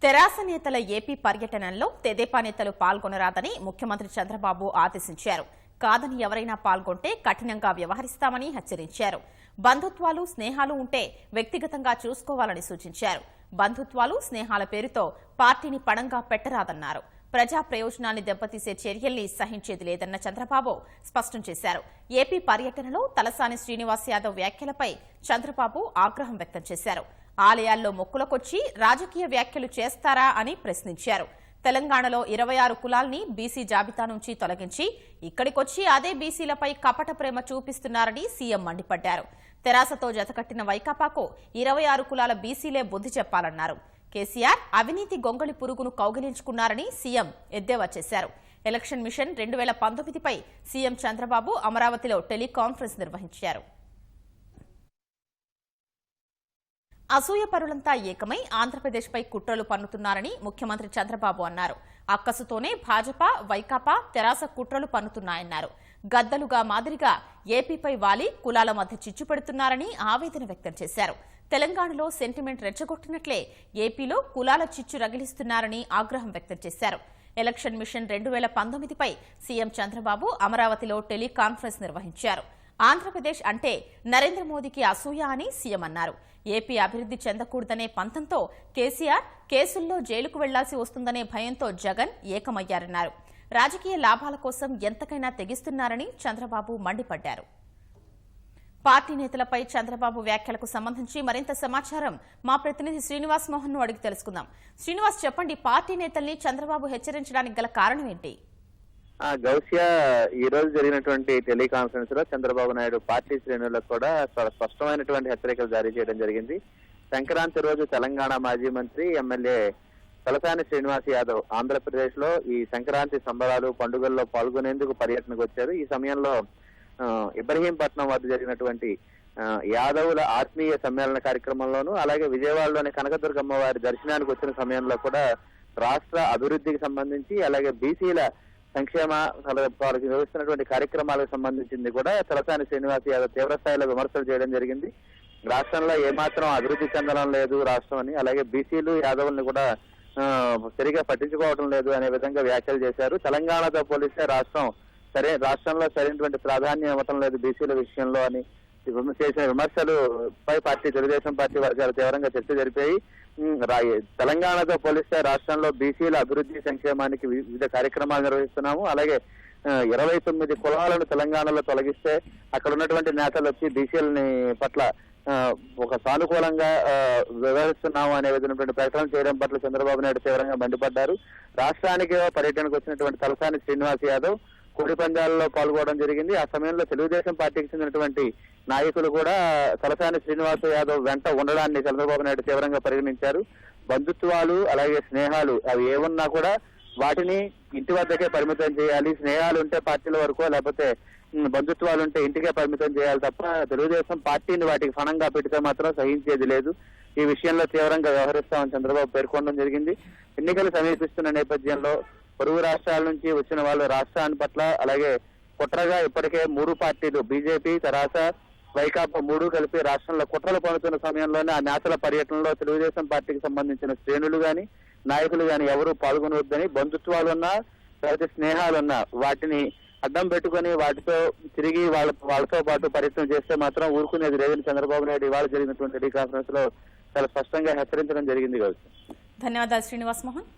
తెరాస నేతల ఏపీ పర్యటనలో తెదేపా నేతలు పాల్గొనరాదని ముఖ్యమంత్రి చంద్రబాబు ఆదేశించారు. కాదని ఎవరైనా పాల్గొంటే కఠినంగా వ్యవహరిస్తామని హెచ్చరించారు. బంధుత్వాలు, స్నేహాలు ఉంటే వ్యక్తిగతంగా చూసుకోవాలని సూచించారు. బంధుత్వాలు, స్నేహాల పేరుతో పార్టీని పణంగా పెట్టరాదన్నారు. ప్రజా ప్రయోజనాన్ని దెబ్బతీసే చర్యల్ని సహించేది లేదన్న చంద్రబాబు స్పష్టం చేశారు. ఏపీ పర్యటనలో తలసాని శ్రీనివాస్ యాదవ్ వ్యాఖ్యలపై చంద్రబాబు ఆగ్రహం వ్యక్తం చేశారు. ఆలయాల్లో మొక్కులకొచ్చి రాజకీయ వ్యాఖ్యలు చేస్తారా అని ప్రశ్నించారు. తెలంగాణలో 26 కులాల్ని బీసీ జాబితా నుంచి తొలగించి ఇక్కడికొచ్చి అదే బీసీలపై కపట ప్రేమ చూపిస్తున్నారని సీఎం మండిపడ్డారు. తెరాసతో జతకట్టిన వైకాపాకు 26 కులాల బీసీలే బుద్ధి చెప్పాలన్నారు. కేసీఆర్ అవినీతి గొంగళి పురుగును కౌగిలించుకున్నారని సీఎం ఎద్దేవా చేశారు. ఎలక్షన్ మిషన్ 2019పై సీఎం చంద్రబాబు అమరావతిలో టెలికాన్ఫరెన్స్ నిర్వహించారు. అసూయపరులంతా ఏకమై ఆంధ్రప్రదేశ్పై కుట్రలు పన్నుతున్నారని ముఖ్యమంత్రి చంద్రబాబు అన్నారు. అక్కసుతోనే భాజపా, వైకాపా, తెరాస కుట్రలు పన్నుతున్నాయన్నారు. గద్దలుగా మాదిరిగా ఏపీపై వాలి కులాల మధ్య చిచ్చు పెడుతున్నారని ఆవేదన వ్యక్తం చేశారు. తెలంగాణలో సెంటిమెంట్ రెచ్చగొట్టినట్లే ఏపీలో కులాల చిచ్చు రగిలిస్తున్నారని ఆగ్రహం వ్యక్తం చేశారు. ఎలక్షన్ మిషన్ 2019పై సీఎం చంద్రబాబు అమరావతిలో టెలికాన్ఫరెన్స్ నిర్వహించారు. ఆంధ్రప్రదేశ్ అంటే నరేంద్ర మోదీకి అసూయ అని సీఎం అన్నారు. ఏపీ అభివృద్ధి చెందకూడదనే పంతంతో కేసీఆర్, కేసుల్లో జైలుకు వెళ్లాల్సి వస్తుందనే భయంతో జగన్ ఏకమయ్యారన్నారు. రాజకీయ లాభాల కోసం ఎంతకైనా తెగిస్తున్నారని చంద్రబాబు మండిపడ్డారు. పార్టీ నేతలపై చంద్రబాబు వ్యాఖ్యలకు సంబంధించి మరింత సమాచారం మా ప్రతినిధి శ్రీనివాస్ మోహన్ ను అడిగి తెలుసుకుందాం. శ్రీనివాస్, చెప్పండి, పార్టీ నేతల్ని చంద్రబాబు హెచ్చరించడానికి గల కారణం ఏంటి? గౌసియా ఈ రోజు జరిగినటువంటి టెలికాన్ఫరెన్స్ లో చంద్రబాబు నాయుడు పార్టీ శ్రేణులకు కూడా స్పష్టమైనటువంటి హెచ్చరికలు జారీ చేయడం జరిగింది. సంక్రాంతి రోజు తెలంగాణ మాజీ మంత్రి, ఎమ్మెల్యే తలసాని శ్రీనివాస్ యాదవ్ ఆంధ్రప్రదేశ్ లో ఈ సంక్రాంతి సంబరాలు, పండుగల్లో పాల్గొనేందుకు పర్యటనకు వచ్చారు. ఈ సమయంలో ఇబ్రహీంపట్నం వద్ద జరిగినటువంటి యాదవుల ఆత్మీయ సమ్మేళన కార్యక్రమంలోనూ, అలాగే విజయవాడలోని కనకదుర్గమ్మ వారి దర్శనానికి వచ్చిన సమయంలో కూడా రాష్ట్ర అభివృద్ధికి సంబంధించి, అలాగే బీసీల సంక్షేమ వాళ్ళకి నిర్వహిస్తున్నటువంటి కార్యక్రమాలకు సంబంధించింది కూడా తలసాని శ్రీనివాస్ యాదవ్ తీవ్రస్థాయిలో విమర్శలు చేయడం జరిగింది. రాష్ట్రంలో ఏమాత్రం అభివృద్ధి చెందడం లేదు రాష్ట్రం అని, అలాగే బీసీలు, యాదవుల్ని కూడా సరిగా పట్టించుకోవడం లేదు అనే విధంగా వ్యాఖ్యలు చేశారు. తెలంగాణతో పోలిస్తే రాష్ట్రంలో సరైనటువంటి ప్రాధాన్యం ఇవ్వటం లేదు బీసీల విషయంలో అని చేసిన విమర్శలు పై తెలుగుదేశం పార్టీ వర్గాలు తీవ్రంగా చర్చ జరిపాయి. తెలంగాణతో పోలిస్తే రాష్ట్రంలో బీసీల అభివృద్ధి సంక్షేమానికి వివిధ కార్యక్రమాలు నిర్వహిస్తున్నాము. అలాగే 29 కులాలను తెలంగాణలో తొలగిస్తే అక్కడ ఉన్నటువంటి నేతలు వచ్చి బీసీలని పట్ల ఒక సానుకూలంగా వ్యవహరిస్తున్నాము అనే విధమైనటువంటి ప్రకటన చేయడం పట్ల చంద్రబాబు నాయుడు తీవ్రంగా మండిపడ్డారు. రాష్ట్రానికి పర్యటనకు వచ్చినటువంటి తలసాని శ్రీనివాస్ యాదవ్ కోడి పందాలలో పాల్గొనడం జరిగింది. ఆ సమయంలో తెలుగుదేశం పార్టీకి చెందినటువంటి నాయకులు కూడా తలసాని శ్రీనివాస్ యాదవ్ వెంట ఉండడాన్ని చంద్రబాబు నాయుడు తీవ్రంగా పరిగణించారు. బంధుత్వాలు, అలాగే స్నేహాలు అవి ఏమున్నా కూడా వాటిని ఇంటి వద్దకే పరిమితం చేయాలి. స్నేహాలు ఉంటే పార్టీల వరకు, లేకపోతే బంధుత్వాలు ఉంటే ఇంటికే పరిమితం చేయాలి తప్ప తెలుగుదేశం పార్టీని వాటికి ఫణంగా పెడితే మాత్రం సహించేది లేదు. ఈ విషయంలో తీవ్రంగా వ్యవహరిస్తామని చంద్రబాబు పేర్కొనడం జరిగింది. ఎన్నికలు సమీపిస్తున్న నేపథ్యంలో పొరుగు రాష్ట్రాల నుంచి వచ్చిన వాళ్ళు రాష్ట్రాన్ని పట్ల, అలాగే కుట్రగా ఇప్పటికే 3 పార్టీలు బీజేపీ, తెరాస, వైకాపా 3 కలిపి రాష్ట్రంలో కుట్రలు పడుతున్న సమయంలోనే ఆ నేతల పర్యటనలో తెలుగుదేశం పార్టీకి సంబంధించిన శ్రేణులు గాని, నాయకులు గాని ఎవరూ పాల్గొనవద్దని, బంధుత్వాలున్నా లేకపోతే స్నేహాలున్నా వాటిని అడ్డం పెట్టుకుని వాటితో తిరిగి వాళ్ళతో పాటు పర్యటన చేస్తే మాత్రం ఊరుకునేది లేదని చంద్రబాబు నాయుడు ఇవాళ జరిగినటువంటి టెలికాన్ఫరెన్స్ లో చాలా స్పష్టంగా హెచ్చరించడం జరిగింది. ధన్యవాదాలు శ్రీనివాస్ మోహన్.